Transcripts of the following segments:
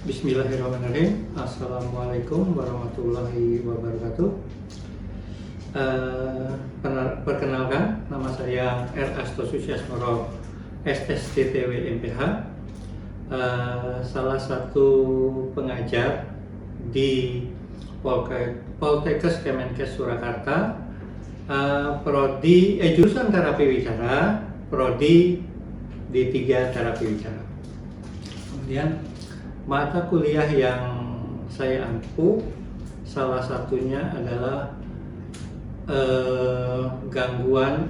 Bismillahirrahmanirrahim. Assalamualaikum warahmatullahi wabarakatuh. Perkenalkan, nama saya R. Astosusiasmoro, SSTTW MPH, salah satu pengajar di Poltekkes Kemenkes Surakarta, jurusan terapi wicara, prodi D3 terapi wicara. Kemudian mata kuliah yang saya ampu salah satunya adalah gangguan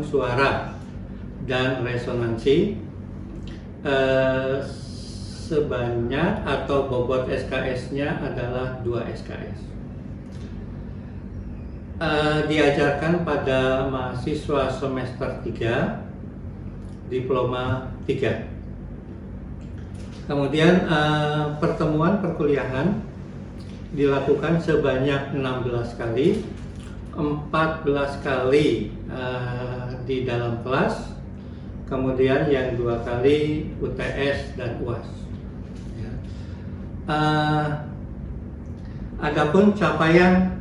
suara dan resonansi, sebanyak atau bobot SKS-nya adalah 2 SKS. Diajarkan pada mahasiswa semester 3 diploma 3. Kemudian pertemuan perkuliahan dilakukan sebanyak 16 kali, 14 kali di dalam kelas, kemudian yang 2 kali UTS dan UAS. Ya. Adapun capaian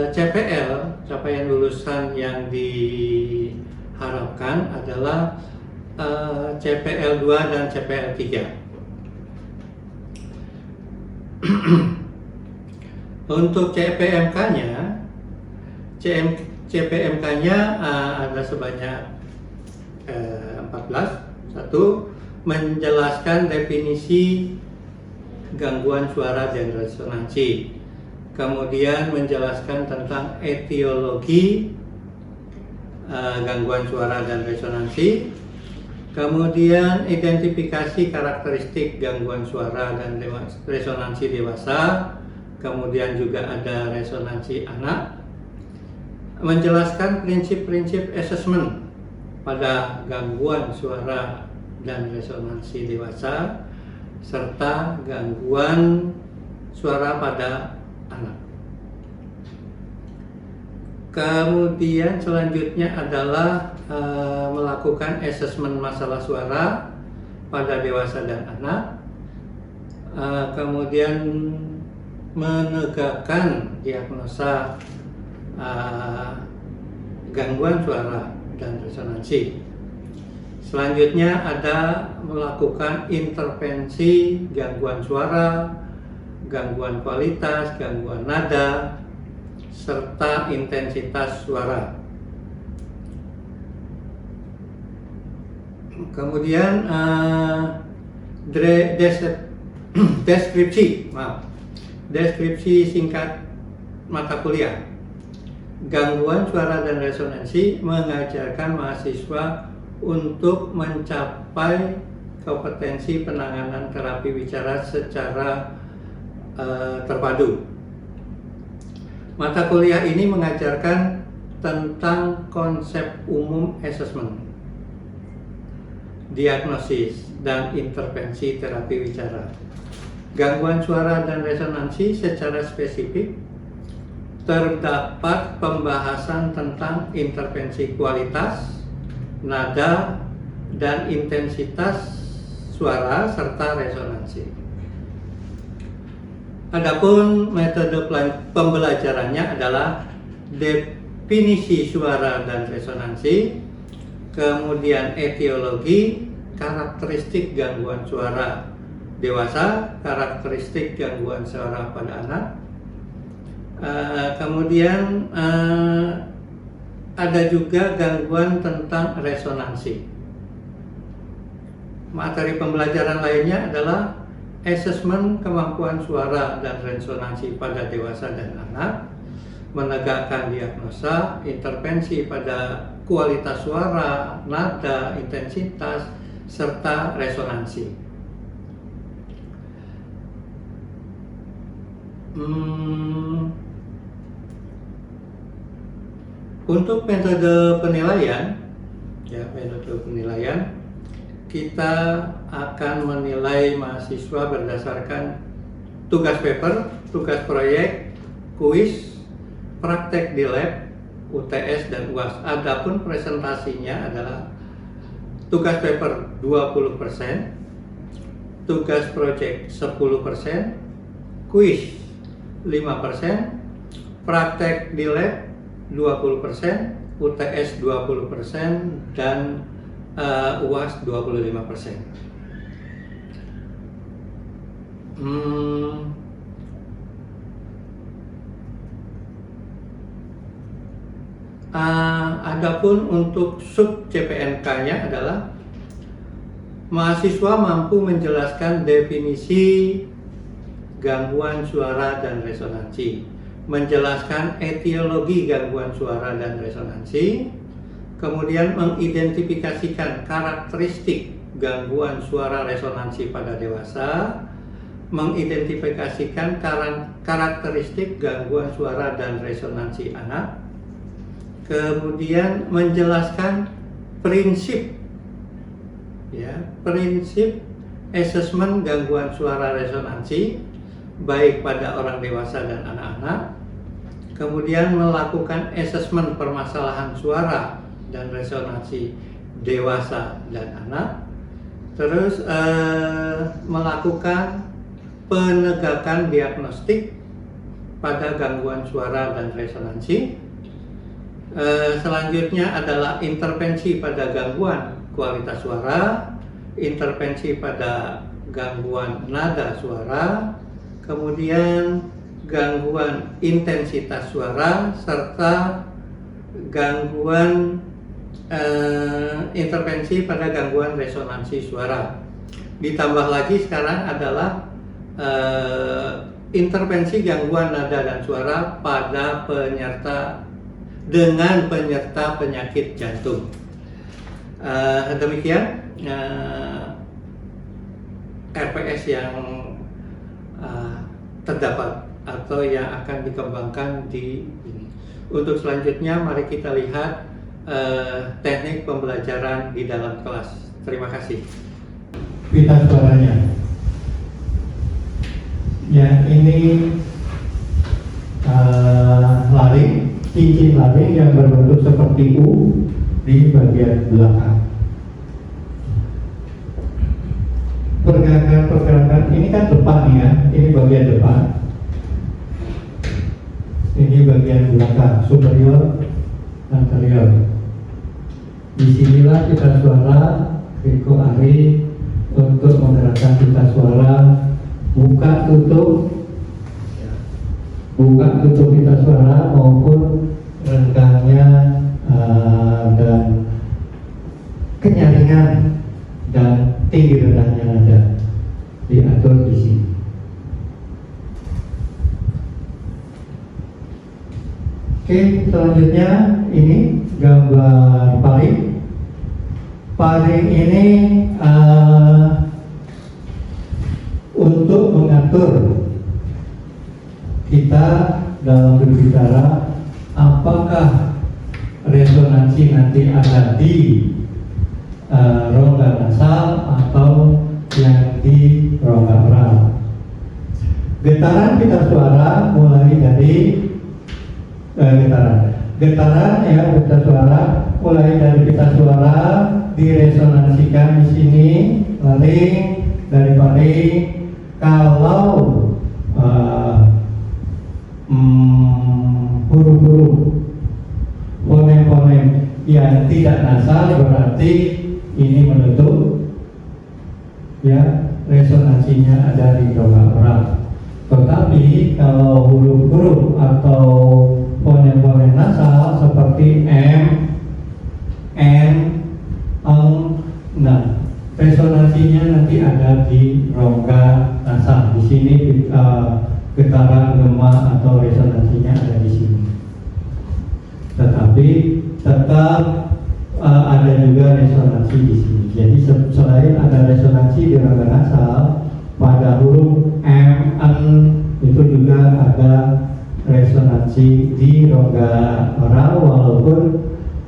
CPL, capaian lulusan yang diharapkan adalah CPL 2 dan CPL 3. Untuk CPMK-nya, ada sebanyak 14. Satu, menjelaskan definisi gangguan suara dan resonansi. Kemudian menjelaskan tentang etiologi gangguan suara dan resonansi. Kemudian identifikasi karakteristik gangguan suara dan resonansi dewasa. Kemudian juga ada resonansi anak. Menjelaskan prinsip-prinsip asesmen pada gangguan suara dan resonansi dewasa, serta gangguan suara pada anak. Kemudian selanjutnya adalah melakukan asesmen masalah suara pada dewasa dan anak, kemudian menegakkan diagnosa gangguan suara dan resonansi. Selanjutnya ada melakukan intervensi gangguan suara, gangguan kualitas, gangguan nada, serta intensitas suara. Kemudian deskripsi singkat mata kuliah. Gangguan suara dan resonansi mengajarkan mahasiswa untuk mencapai kompetensi penanganan terapi wicara secara terpadu. Mata kuliah ini mengajarkan tentang konsep umum asesmen, diagnosis, dan intervensi terapi wicara. Gangguan suara dan resonansi secara spesifik terdapat pembahasan tentang intervensi kualitas, nada, dan intensitas suara serta resonansi. Adapun metode pembelajarannya adalah definisi suara dan resonansi, kemudian etiologi, karakteristik gangguan suara dewasa, karakteristik gangguan suara pada anak, kemudian ada juga gangguan tentang resonansi. Materi pembelajaran lainnya adalah asesmen kemampuan suara dan resonansi pada dewasa dan anak, menegakkan diagnosa, intervensi pada kualitas suara, nada, intensitas, serta resonansi. Untuk metode penilaian, kita akan menilai mahasiswa berdasarkan tugas paper, tugas proyek, kuis, praktek di lab, UTS, dan UAS. Adapun presentasinya adalah tugas paper 20%, tugas proyek 10%, kuis 5%, praktek di lab 20%, UTS 20%, dan UAS 25%. Adapun untuk sub CPNK-nya adalah mahasiswa mampu menjelaskan definisi gangguan suara dan resonansi, menjelaskan etiologi gangguan suara dan resonansi, kemudian mengidentifikasikan karakteristik gangguan suara resonansi pada dewasa, mengidentifikasikan karakteristik gangguan suara dan resonansi anak, kemudian menjelaskan prinsip asesmen gangguan suara resonansi baik pada orang dewasa dan anak-anak, kemudian melakukan asesmen permasalahan suara dan resonansi dewasa dan anak, terus melakukan penegakan diagnostik pada gangguan suara dan resonansi. Selanjutnya adalah intervensi pada gangguan kualitas suara, intervensi pada gangguan nada suara, kemudian gangguan intensitas suara, serta gangguan intervensi pada gangguan resonansi suara. Ditambah lagi sekarang adalah intervensi gangguan nada dan suara pada penyerta penyakit jantung. Demikian RPS yang terdapat atau yang akan dikembangkan di ini. Untuk selanjutnya mari kita lihat teknik pembelajaran di dalam kelas. Terima kasih. Pita suaranya. Ya, ini laring, cincin laring yang berbentuk seperti U di bagian belakang. Pergerakan ini kan depan nih ya, ini bagian depan, ini bagian belakang, superior, anterior. Disinilah pita suara Riko Ari untuk menggerakkan pita suara, buka tutup pita suara maupun renggangnya dan kenyaringan dan tinggi rendahnya nada diatur di sini. Oke, selanjutnya ini gambar paring. Paring ini untuk mengatur kita dalam berbicara apakah resonansi nanti ada di rongga nasal atau yang di rongga oral. Getaran pita suara mulai dari getaran ya pita suara mulai dari pita suara diresonansikan di sini laring dari paring. Kalau huruf-huruf fonem-fonem yang tidak nasal berarti ini menutup ya, resonansinya ada di rongga oral. Tetapi kalau huruf-huruf atau fonem-fonem nasal seperti M, N, Eng, nah resonansinya nanti ada di rongga nasal. Di sini getaran gema atau resonansinya ada di sini. Tetapi tetap ada juga resonansi di sini. Jadi selain ada resonansi di rongga nasal, pada huruf M, N itu juga ada resonansi di rongga oral, walaupun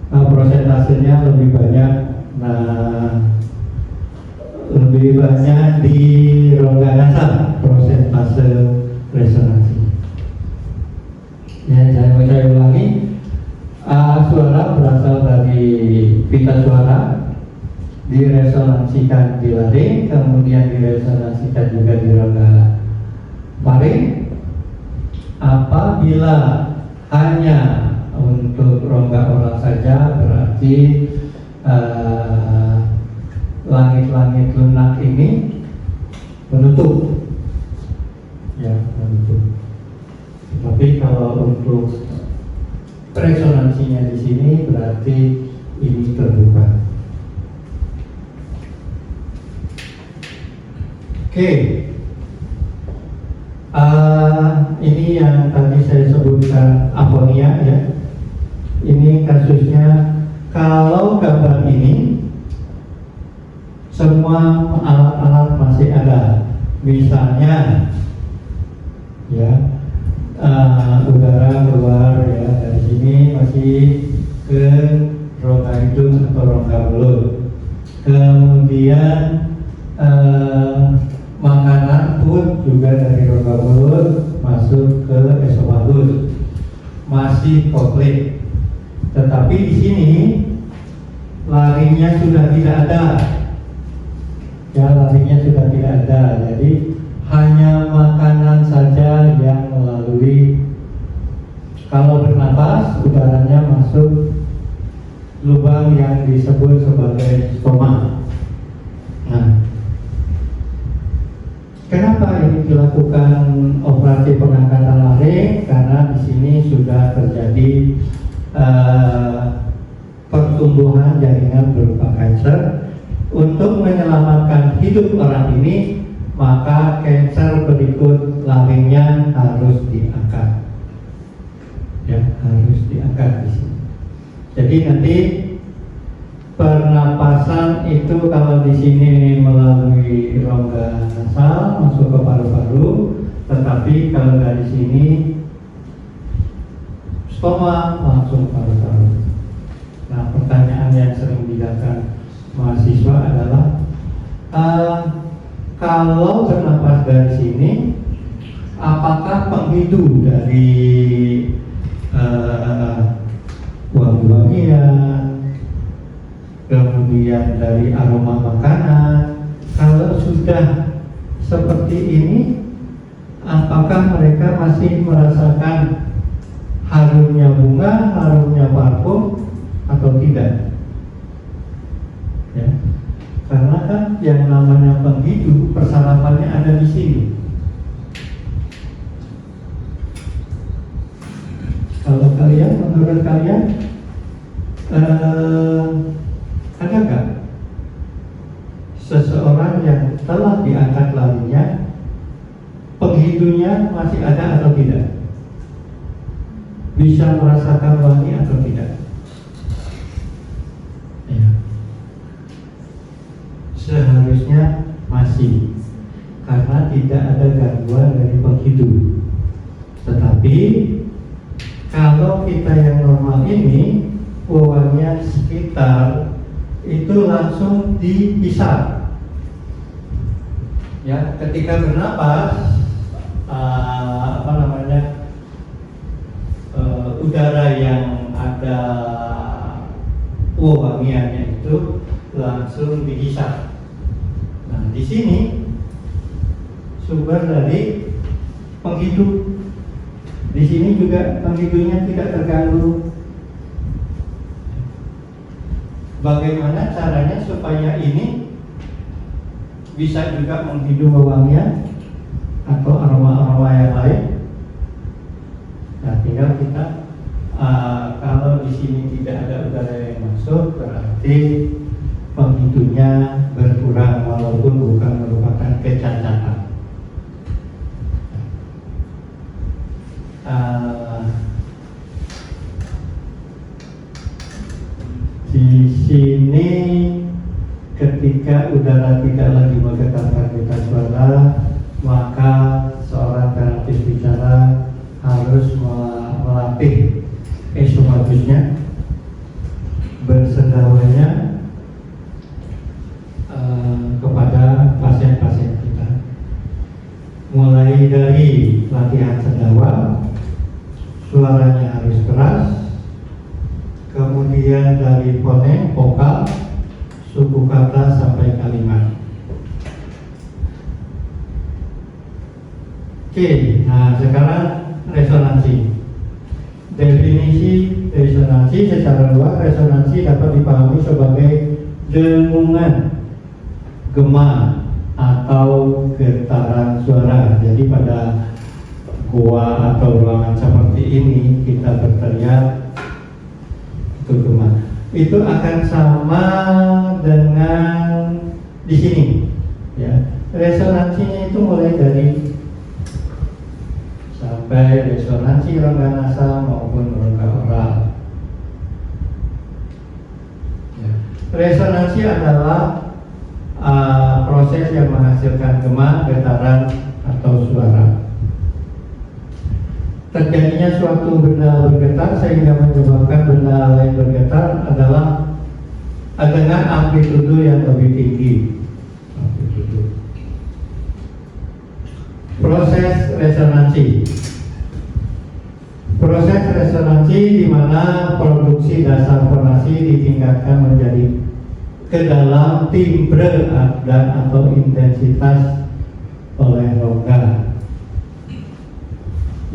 prosentasenya lebih banyak. Lebih banyak di rongga nasal prosentase resonansi. Ya, saya ulangi. Suara berasal dari pita suara diresonansikan di laring, kemudian diresonansikan juga di rongga faring. Apabila hanya untuk rongga oral saja, berarti langit-langit lunak ini menutup, ya, menutup. Tapi kalau untuk resonansinya di sini berarti ini terbuka. Oke. Ini yang tadi saya sebutkan aponia, ya. Ini kasusnya. Kalau gambar ini semua alat-alat masih ada, misalnya, ya, udara keluar, ya, dari sini masih ke rongga hidung atau rongga mulut. Kemudian makanan pun juga dari rongga mulut masuk ke esofagus, masih komplit. Tetapi di sini laringnya sudah tidak ada, ya, laringnya sudah tidak ada. Jadi hanya makanan saja yang melalui, kalau bernapas udaranya masuk lubang yang disebut sebagai stoma. Nah, kenapa ini dilakukan operasi pengangkatan laring? Karena di sini sudah terjadi pertumbuhan jaringan berupa kanker. Untuk menyelamatkan hidup orang ini, maka kanker berikut laringnya harus diangkat, ya, harus diangkat di sini. Jadi nanti pernapasan itu kalau di sini melalui rongga nasal masuk ke paru-paru, tetapi kalau dari sini stoma langsung paru-paru. Nah, pertanyaan yang sering didatangkan mahasiswa adalah kalau bernapas dari sini, apakah penghidu dari wangi-wangian, kemudian dari aroma makanan, kalau sudah seperti ini, apakah mereka masih merasakan harumnya bunga, harumnya parfum, atau tidak? Ya, karena kan yang namanya penghidu persarapannya ada di sini. Kalau kalian, menurut kalian, ada nggak seseorang yang telah diangkat laringnya, penghidunya masih ada atau tidak? Bisa merasakan wangi atau tidak? Ya. Seharusnya masih, karena tidak ada gangguan dari penghidu. Tetapi kalau kita yang normal ini, wewangian sekitar itu langsung dihisap. Ya, ketika bernapas, udara yang ada wewangiannya itu langsung dihisap. Nah, di sini sumber dari penghidup. Di sini juga penghidunya tidak terganggu. Bagaimana caranya supaya ini bisa juga menghidup wewangian atau aroma-aroma yang lain? Nah, tinggal kita kalau di sini tidak ada udara yang masuk, berarti penghidunya berkurang walaupun bukan merupakan kecacatan. Di sini ketika udara tidak lagi menggetarkan pita suara, maka seorang terapis bicara harus melatih esofagusnya, bersendawanya kepada pasien-pasien kita. Mulai dari latihan sendawa, suaranya harus keras. Kemudian dari fonem, vokal, suku kata sampai kalimat. Oke, nah sekarang resonansi. Definisi resonansi secara luas, resonansi dapat dipahami sebagai dengungan, gema, atau getaran suara. Jadi pada gua atau ruangan seperti ini kita berteriak itu gema. Itu akan sama dengan di sini, ya. Resonansinya itu mulai dari sampai resonansi rongga nasal maupun rongga oral. Ya. Resonansi adalah proses yang menghasilkan gema, getaran, atau suara. Terjadinya suatu benda bergetar sehingga menyebabkan benda lain bergetar adalah dengan amplitudo yang lebih tinggi. Proses resonansi. Proses resonansi di mana produksi dasar fonasi ditingkatkan menjadi ke dalam timbre dan atau intensitas oleh rongga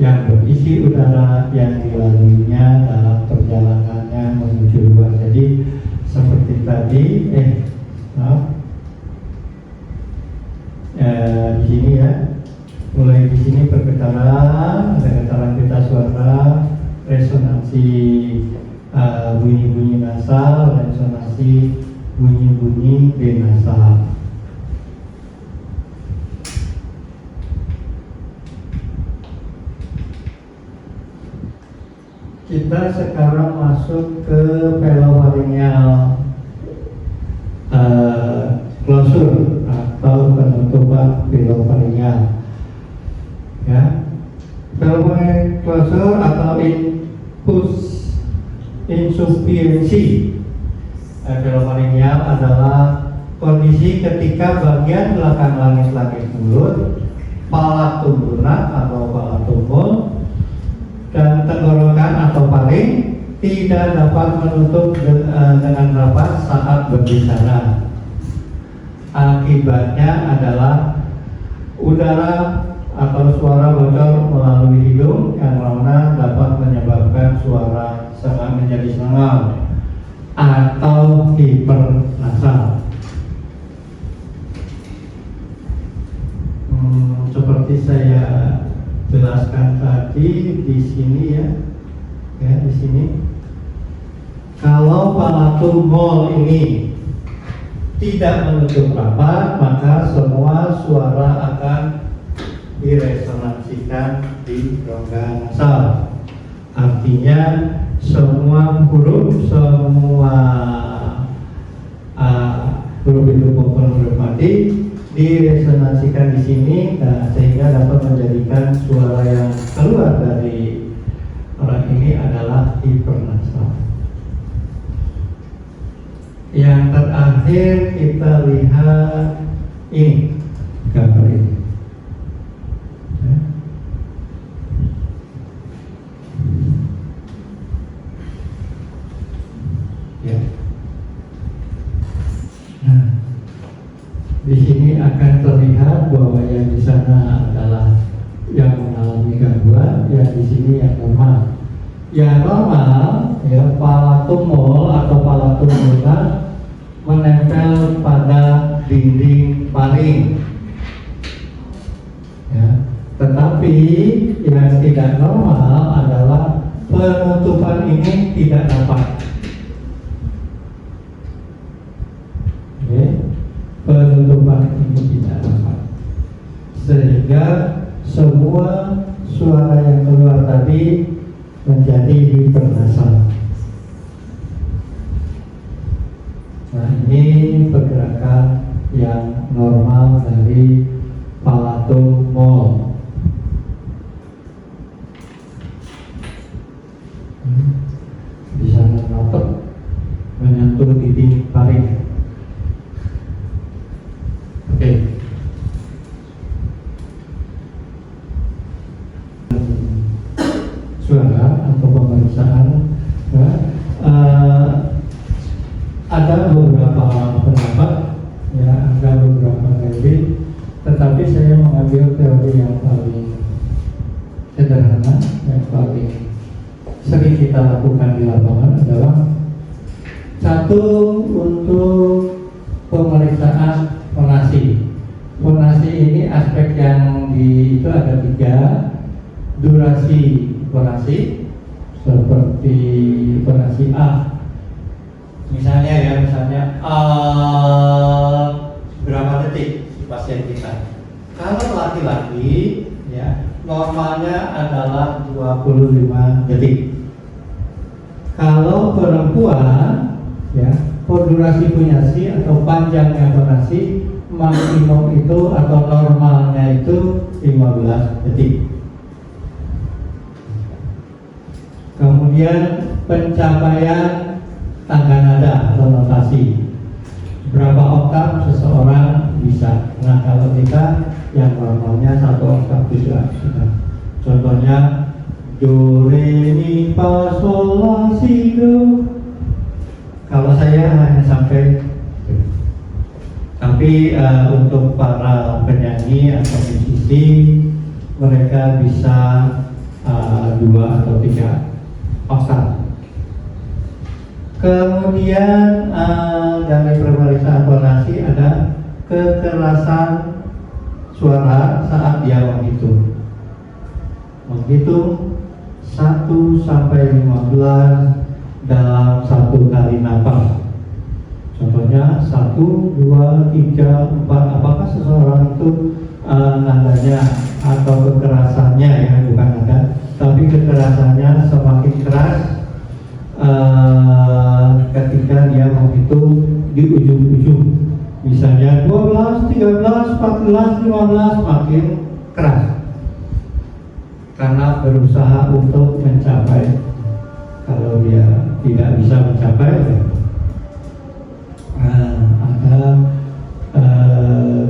yang berisi udara yang dilaluinya dalam perjalanannya menuju luar. Jadi seperti tadi, di sini ya, mulai di sini pergetaran, ada getaran pita suara, resonansi bunyi-bunyi nasal, resonansi bunyi-bunyi denasal. Kita sekarang masuk ke velofaringeal closure atau penutupan velofaringeal. Ya, velofaringeal closure atau insufficiency velofaringeal adalah kondisi ketika bagian belakang langit-langit mulut, palatum lunak atau palatum mol, dan tenggorokan atau paling tidak dapat menutup dengan rapat saat berbicara. Akibatnya adalah udara atau suara bocor melalui hidung yang mana dapat menyebabkan suara sangat menjadi sengal atau hipernasal. Seperti saya jelaskan tadi di sini ya, di sini. Kalau palatum mol ini tidak menutup rapat, maka semua suara akan diresonansikan di rongga nasal. Artinya semua huruf, semua huruf itu maupun huruf mati diresonansikan di sini, sehingga dapat menjadikan suara yang keluar dari orang ini adalah hipernasal. Yang terakhir kita lihat ini, gambar ini. Ya. Nah, di sini akan terlihat bahwa yang di sana adalah yang mengalami gangguan, yang di sini yang normal. Yang normal, ya, palatum mol atau palatum lunak menempel pada dinding paring. Ya, tetapi yang tidak normal adalah penutupan ini tidak dapat. Penutupan ini tidak dapat, sehingga semua suara yang keluar tadi menjadi hipernasal. Nah, ini pergerakan yang normal dari palatum mol. Bisa menotok menyentuh dinding paring. Suara atau pemeriksaan, ya, ada beberapa yang paling sederhana, yang paling sering kita lakukan di lapangan adalah satu, untuk pemeriksaan fonasi. Fonasi ini aspek yang itu ada 3. Durasi fonasi, seperti fonasi A. Misalnya berapa detik si pasien kita. Kalau laki-laki ya normalnya adalah 25 detik. Kalau perempuan ya, durasi fonasi atau panjangnya fonasi maksimum itu atau normalnya itu 15 detik. Kemudian pencapaian tangga nada atau notasi, berapa oktav seseorang bisa. Nah, kalau kita yang normalnya 1 oktav sudah. Contohnya do re mi fa sol la si do. Kalau saya hanya sampai, tapi untuk para penyanyi atau musisi mereka bisa 2 atau 3 oktav. Kemudian dari pemeriksaan fonasi ada kekerasan suara saat dia menghitung 1 sampai 15 dalam 1 kali napas. Contohnya 1, 2, 3, 4. Apakah seseorang itu nadanya atau kekerasannya, ya bukan nada, tapi kekerasannya semakin keras ketika dia menghitung di ujung-ujung. Misalnya 12, 13, 14, 15 makin keras karena berusaha untuk mencapai. Kalau dia tidak bisa mencapai, ada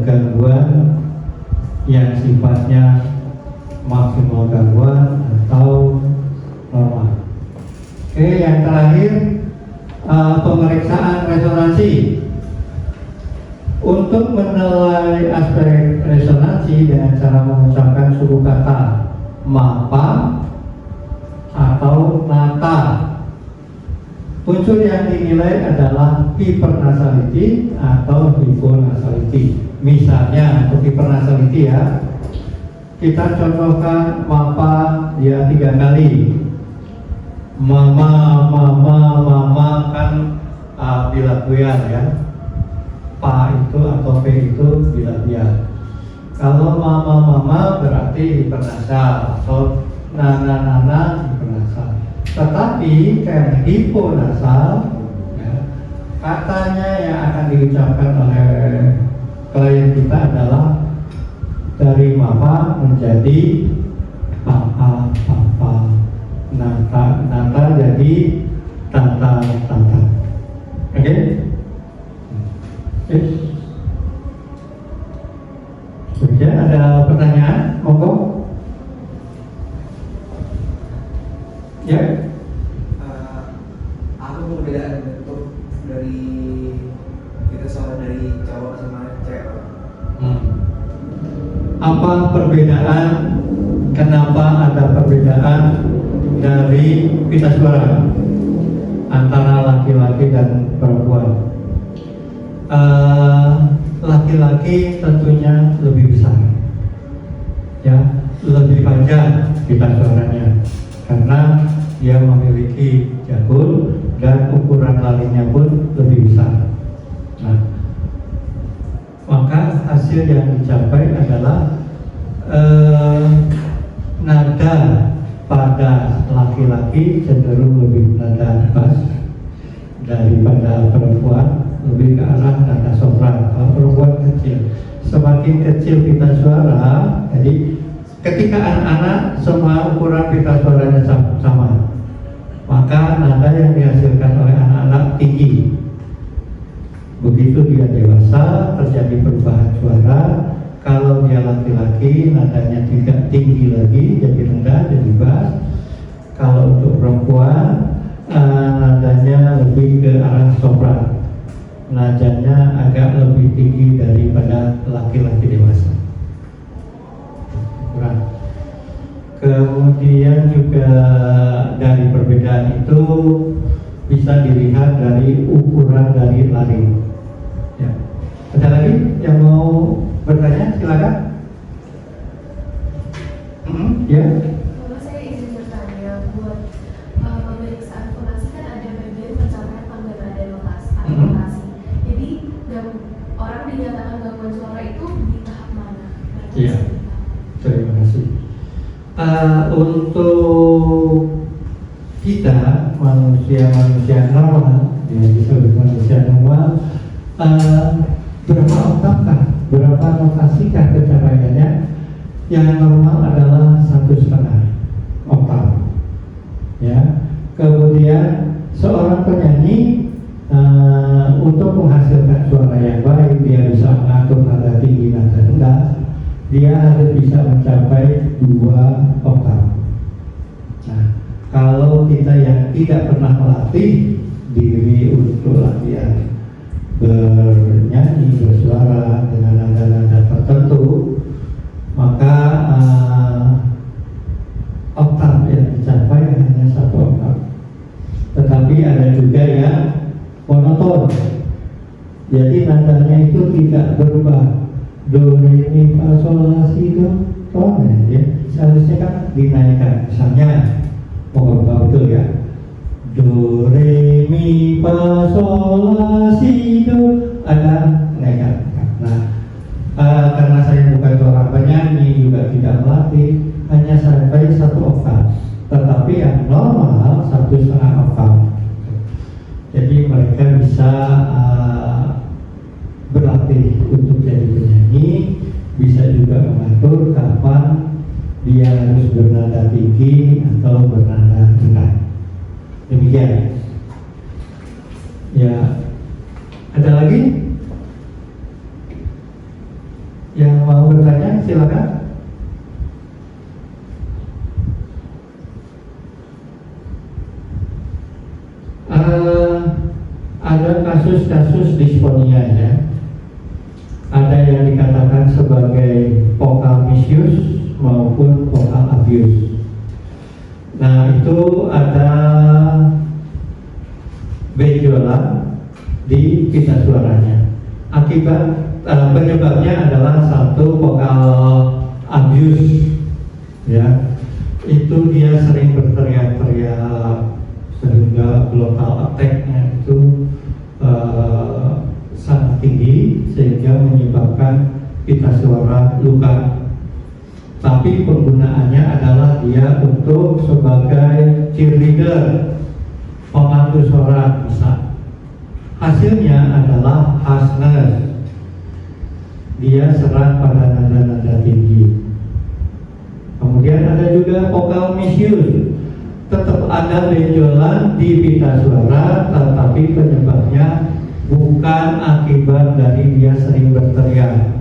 gangguan yang sifatnya maksimal gangguan atau normal. Oke, yang terakhir pemeriksaan resonansi. Untuk menilai aspek resonansi dengan cara mengucapkan suku kata mapa atau nata. Unsur yang dinilai adalah hypernasality atau hyponasality. Misalnya untuk hypernasality ya, kita contohkan mapa dia 3 kali. Mama kan bilangan ya. Pa itu atau P itu bilangan. Kalau mama berarti hipernasal atau nana hipernasal. Tetapi kayak hiponasal ya, katanya yang akan diucapkan oleh klien kita adalah dari mama menjadi papa, nata jadi tata. Oke? Kemudian ada pertanyaan, monggo. Ya. Apa perbedaan bentuk dari kita suara dari cowok sama cewek? Apa perbedaan? Kenapa ada perbedaan dari pita suara antara laki-laki dan perempuan? Laki-laki tentunya lebih besar, ya, lebih panjang pita suaranya karena dia memiliki jagul dan ukuran lalinya pun lebih besar. Nah, maka hasil yang dicapai adalah nada pada laki-laki cenderung lebih nada bass daripada perempuan, lebih ke arah nada sopran. Kalau perempuan kecil, semakin kecil pita suara, jadi ketika anak-anak semua ukuran pita suaranya sama, maka nada yang dihasilkan oleh anak-anak tinggi. Begitu dia dewasa terjadi perubahan suara. Kalau dia laki-laki nadanya tidak tinggi lagi, jadi rendah, jadi bass. Kalau untuk perempuan nadanya lebih ke arah sopran, nadanya agak lebih tinggi daripada laki-laki dewasa. kemudian juga dari perbedaan itu bisa dilihat dari ukuran dari laring. Ya. Ada lagi yang mau bertanya? Silakan. Ya. Kalau saya izin bertanya, buat pemeriksaan fonasi kan ada bagian pencapaian pengguna lokasi. Jadi orang dinyatakan gangguan suara itu di tahap mana? Iya. Terima kasih. Untuk kita manusia normal, ya disebut manusia normal, berapa oktavkah, berapa notasikah pencapaiannya? Yang normal adalah 1,5 oktav. Ya. Kemudian seorang penyanyi untuk menghasilkan suara yang baik, dia bisa mengatur nada tinggi, nada rendah, dia harus bisa mencapai 2 oktav. Nah, kalau kita yang tidak pernah melatih diri untuk latihan bernyanyi, bersuara dengan nada-nada tertentu, maka oktav yang dicapai hanya 1 oktav. Tetapi ada juga yang monoton, jadi nadanya itu tidak berubah, do re mi fa sol la si do, ya. Seharusnya kan dinaikkan, misalnya moga betul ya, do re mi fa sol la si do, ada naikkan. Nah, karena saya bukan seorang penyanyi, juga tidak melatih, hanya sampai 1 oktav. Tetapi yang normal 1,5 oktav. Jadi mereka bisa berlatih untuk jadi penyanyi, bisa juga mengatur kapan dia harus bernada tinggi atau bernada rendah. Demikian. Ya, ada lagi yang mau bertanya? Silakan. Ada kasus-kasus disfonia ya. Ada yang dikatakan sebagai vocal misuse maupun vocal abuse. Nah, itu ada benjolan di pita suaranya. Akibat penyebabnya adalah satu vocal abuse, ya. Itu dia sering berteriak-teriak sehingga glottal attack-nya itu sangat tinggi sehingga menyebabkan pita suara luka. Tapi penggunaannya adalah dia untuk sebagai cheerleader, pemandu suara bisa. Hasilnya adalah harshness. Dia serang pada nada-nada tinggi. Kemudian ada juga vocal misuse. Tetap ada benjolan di pita suara, tetapi penyebabnya bukan akibat dari dia sering berteriak,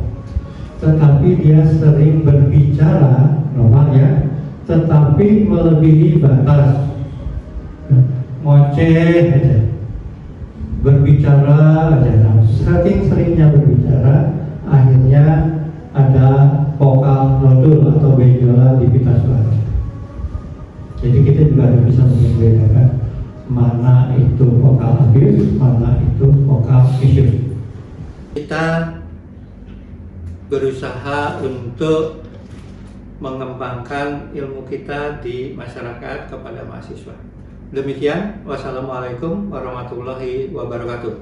tetapi dia sering berbicara normal ya, tetapi melebihi batas, ngoceh aja, berbicara aja. Nah, saking seringnya berbicara, akhirnya ada vokal nodul atau benjolan di pita suara. Jadi kita juga harus bisa membedakan mana itu vokal abuse, mana itu vokal misuse. Kita berusaha untuk mengembangkan ilmu kita di masyarakat kepada mahasiswa. Demikian, wassalamualaikum warahmatullahi wabarakatuh.